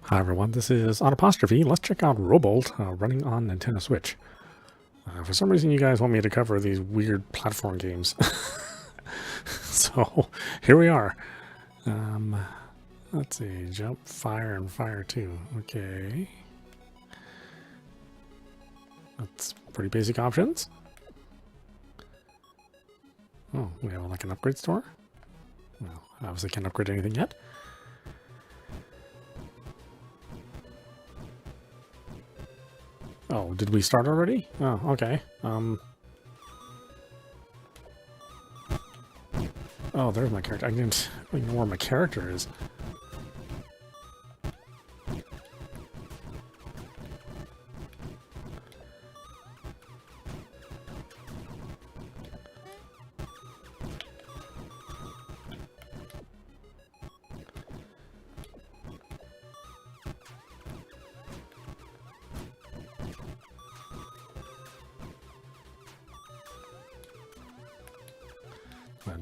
Hi everyone, this is audap. Let's check out Robolt running on Nintendo Switch. For some reason you guys want me to cover these weird platform games. So here we are. Let's see, jump, fire, and fire 2. Okay. That's pretty basic options. Oh, we have like an upgrade store? Well, obviously can't upgrade anything yet. Oh, did we start already? Oh, okay. Oh, there's my character. I didn't even know where my character is.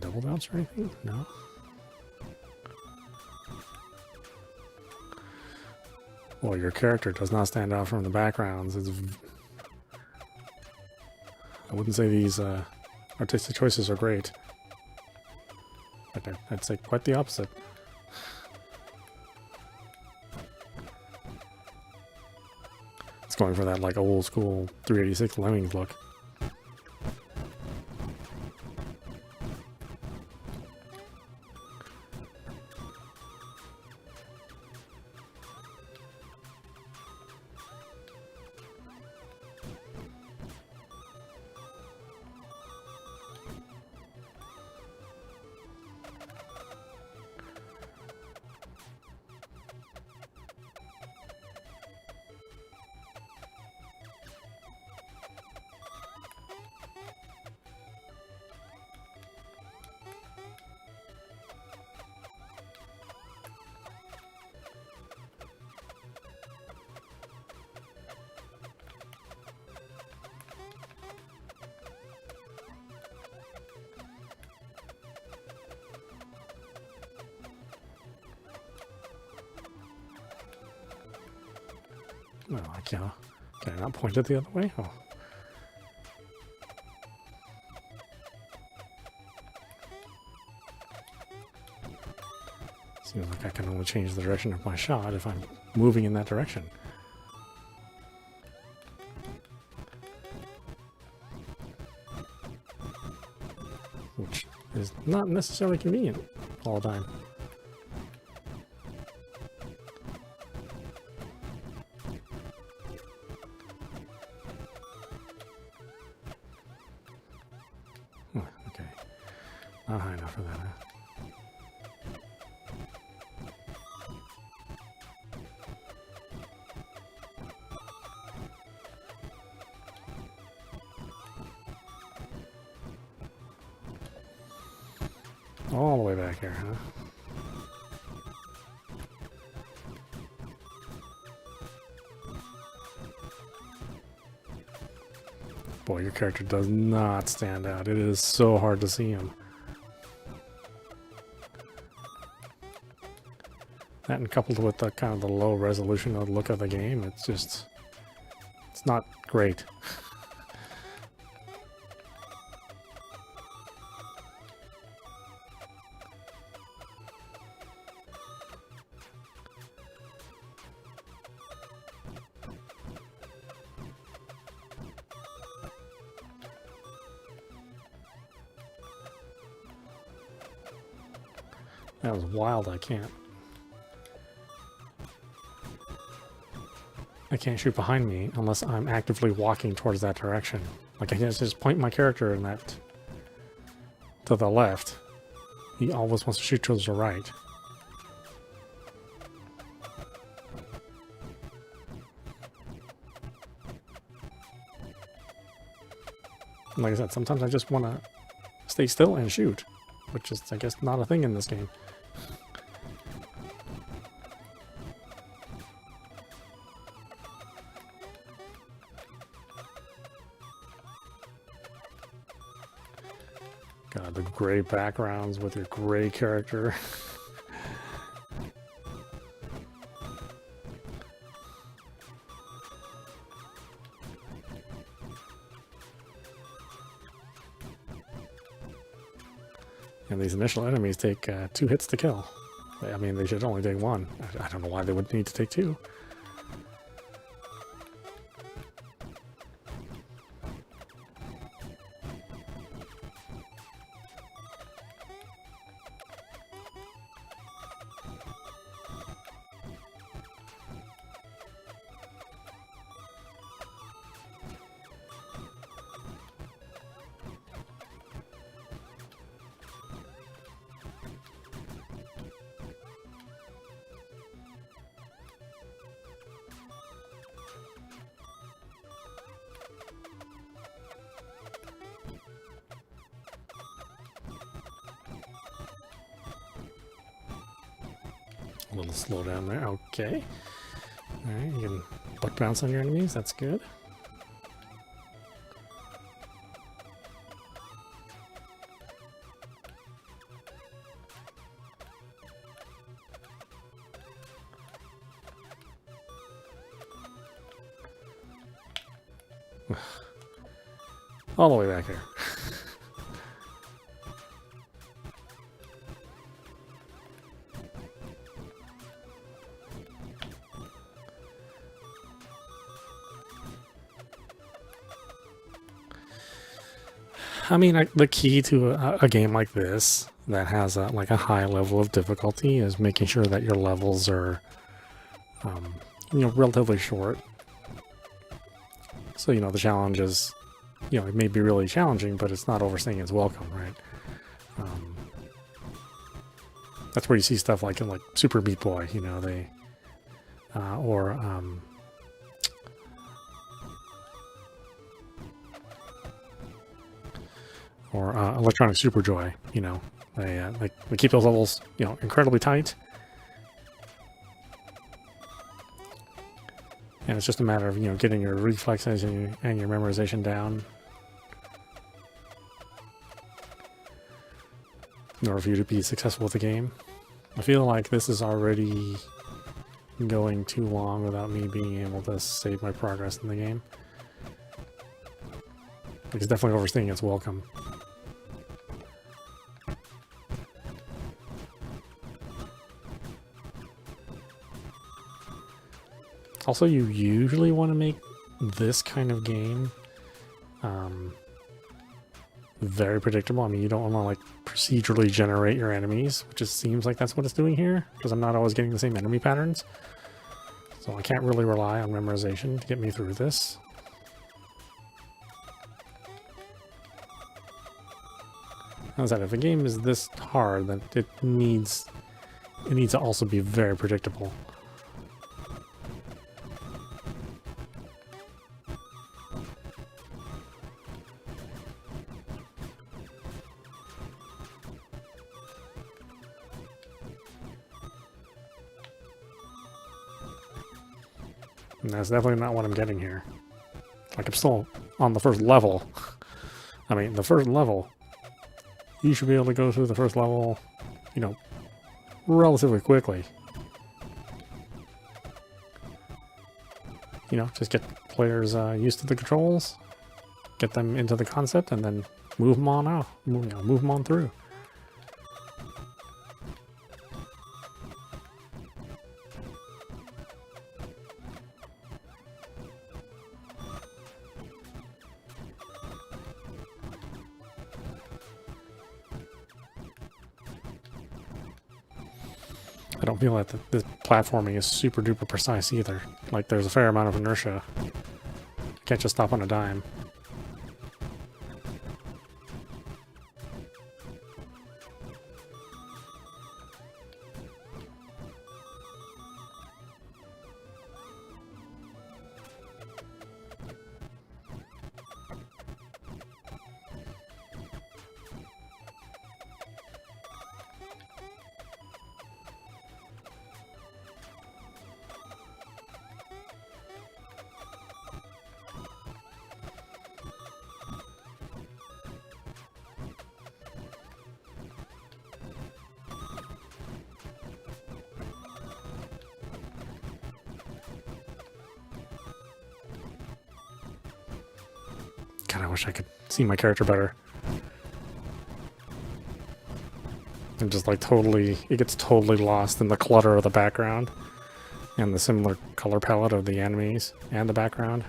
Double bounce or anything? No. Well, your character does not stand out from the backgrounds. I wouldn't say these artistic choices are great, but I'd say quite the opposite. It's going for that like old school 386 Lemmings look. No, I can't. Can I not point it the other way? Oh. Seems like I can only change the direction of my shot if I'm moving in that direction. Which is not necessarily convenient all the time. Oh, okay. Not high enough for that, huh? All the way back here, huh? Boy, your character does not stand out. It is so hard to see him. That and coupled with the kind of the low resolution of the look of the game, it's not great. That was wild. I can't shoot behind me unless I'm actively walking towards that direction. Like I can just point my character in that to the left. He always wants to shoot towards the right. And like I said, sometimes I just want to stay still and shoot, which is, I guess, not a thing in this game. God, the gray backgrounds with your gray character. And these initial enemies take 2 hits to kill. I mean, they should only take 1. I don't know why they would need to take 2. A little slow down there. Okay. Alright, you can butt bounce on your enemies. That's good. All the way back here. I mean, the key to a game like this that has like a high level of difficulty is making sure that your levels are, relatively short. So, the challenge is, it may be really challenging, but it's not overstaying its welcome, right? That's where you see stuff like in Super Meat Boy, they, or Electronic Super Joy, they keep those levels, incredibly tight. And it's just a matter of, getting your reflexes and your memorization down in order for you to be successful with the game. I feel like this is already going too long without me being able to save my progress in the game. It's definitely overstaying its welcome. Also, you usually want to make this kind of game very predictable. I mean, you don't want to procedurally generate your enemies, which just seems like that's what it's doing here, because I'm not always getting the same enemy patterns. So I can't really rely on memorization to get me through this. As I said, if a game is this hard, then it needs to also be very predictable. And that's definitely not what I'm getting here. I'm still on the first level. I mean, the first level, you should be able to go through the first level, relatively quickly. Just get players used to the controls, get them into the concept, and then move them on out. Move them on through. I don't feel like the platforming is super duper precise either. There's a fair amount of inertia. You can't just stop on a dime. God, I wish I could see my character better. And just like totally, it gets totally lost in the clutter of the background and the similar color palette of the enemies and the background.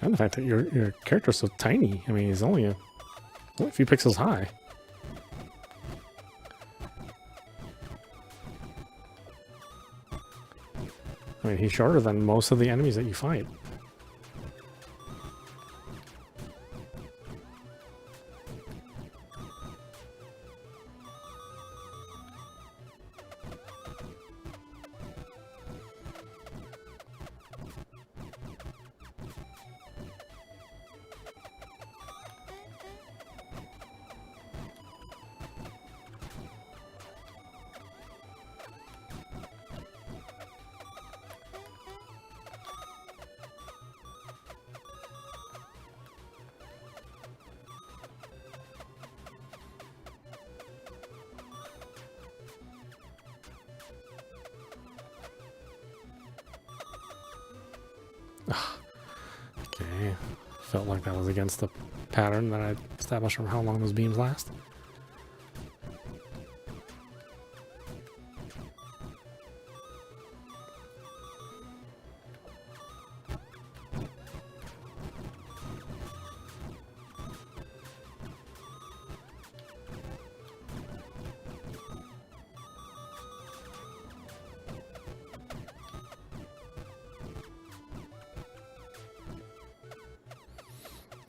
And the fact that your character's so tiny. I mean, he's only a few pixels high. I mean, he's shorter than most of the enemies that you fight. Okay, felt like that was against the pattern that I established from how long those beams last.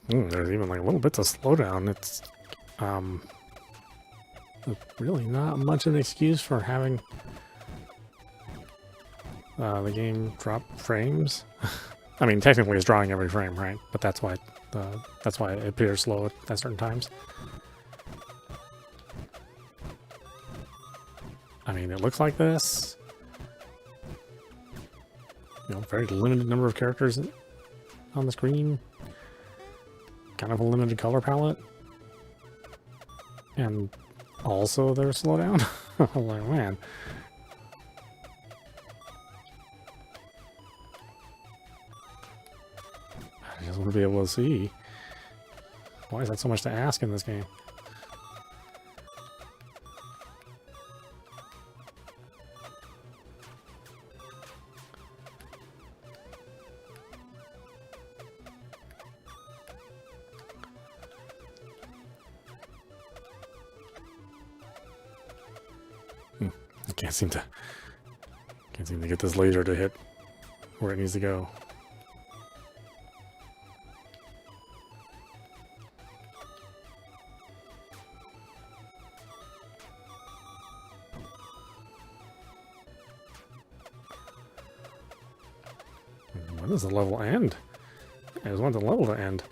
There's even like little bits of slowdown. It's really not much of an excuse for having the game drop frames. I mean, technically it's drawing every frame, right? But that's why it appears slow at certain times. I mean, it looks like this. You know, very limited number of characters on the screen. Kind of a limited color palette. And also their slowdown. I'm like, man. I just want to be able to see. Why is that so much to ask in this game? I can't seem to get this laser to hit where it needs to go. When does the level end? I just want the level to end.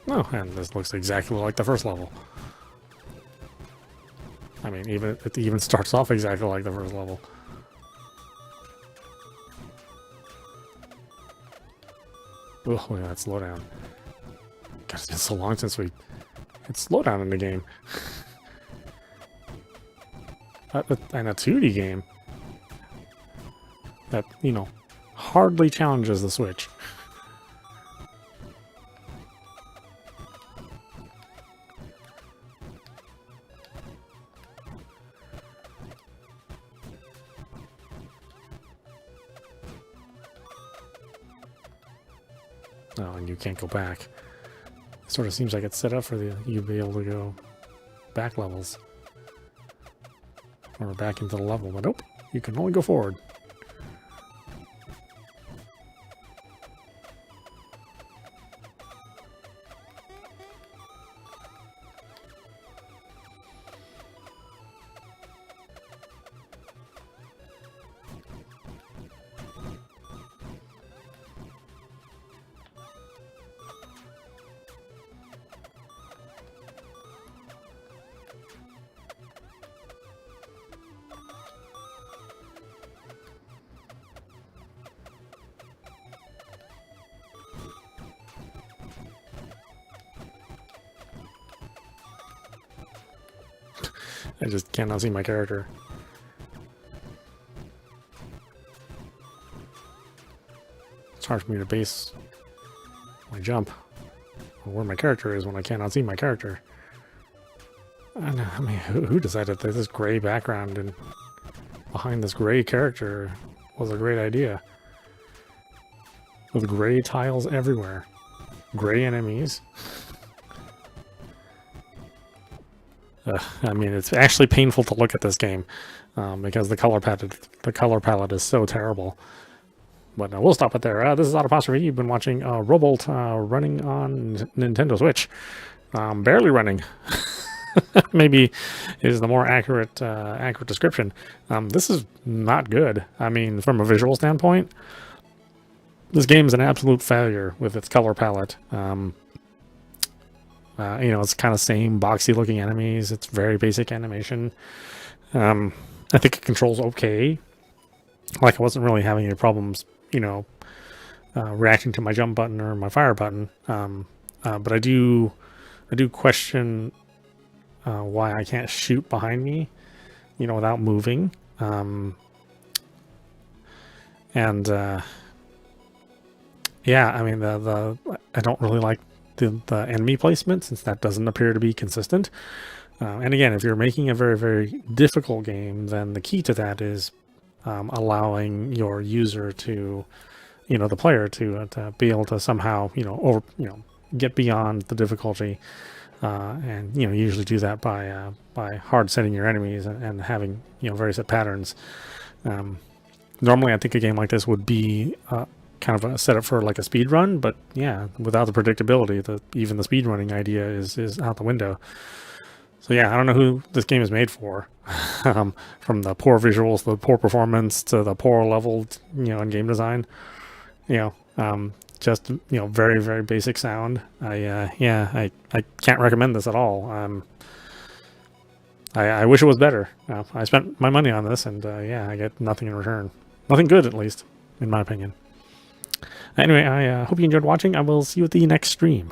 Oh, and this looks exactly like the first level. I mean, it even starts off exactly like the first level. Oh, look at that slowdown. God, it's been so long since we had slowdown in the game. And a 2D game that, you know, hardly challenges the Switch. Oh, and you can't go back. It sort of seems like it's set up for you to be able to go back levels. Or back into the level, but nope, you can only go forward. I just cannot see my character. It's hard for me to base my jump or where my character is when I cannot see my character. I mean, who decided that this gray background and behind this gray character was a great idea? With gray tiles everywhere. Gray enemies. I mean, it's actually painful to look at this game because the color palette is so terrible. But we'll stop it there. This is audap. You've been watching Robolt running on Nintendo Switch. Barely running. Maybe is the more accurate description. This is not good. I mean, from a visual standpoint, this game is an absolute failure with its color palette. You know, it's kind of same boxy looking enemies. It's very basic animation. I think it controls okay. Like I wasn't really having any problems, you know, reacting to my jump button or my fire button. But I do question why I can't shoot behind me, you know, without moving. Yeah, I mean, I don't really like the enemy placement, since that doesn't appear to be consistent. And again, if you're making a very, very difficult game, then the key to that is allowing your user to, you know, the player to be able to somehow, you know, get beyond the difficulty, and you know, usually do that by hard setting your enemies and having, you know, very set patterns. Normally, I think a game like this would be kind of a setup for like a speed run, but yeah, without the predictability, even the speed running idea is out the window. So yeah, I don't know who this game is made for. From the poor visuals, the poor performance, to the poor leveled, you know, in game design. You know, just, you know, very, very basic sound. I can't recommend this at all. I wish it was better. I spent my money on this, and yeah, I get nothing in return. Nothing good, at least, in my opinion. Anyway, I hope you enjoyed watching. I will see you at the next stream.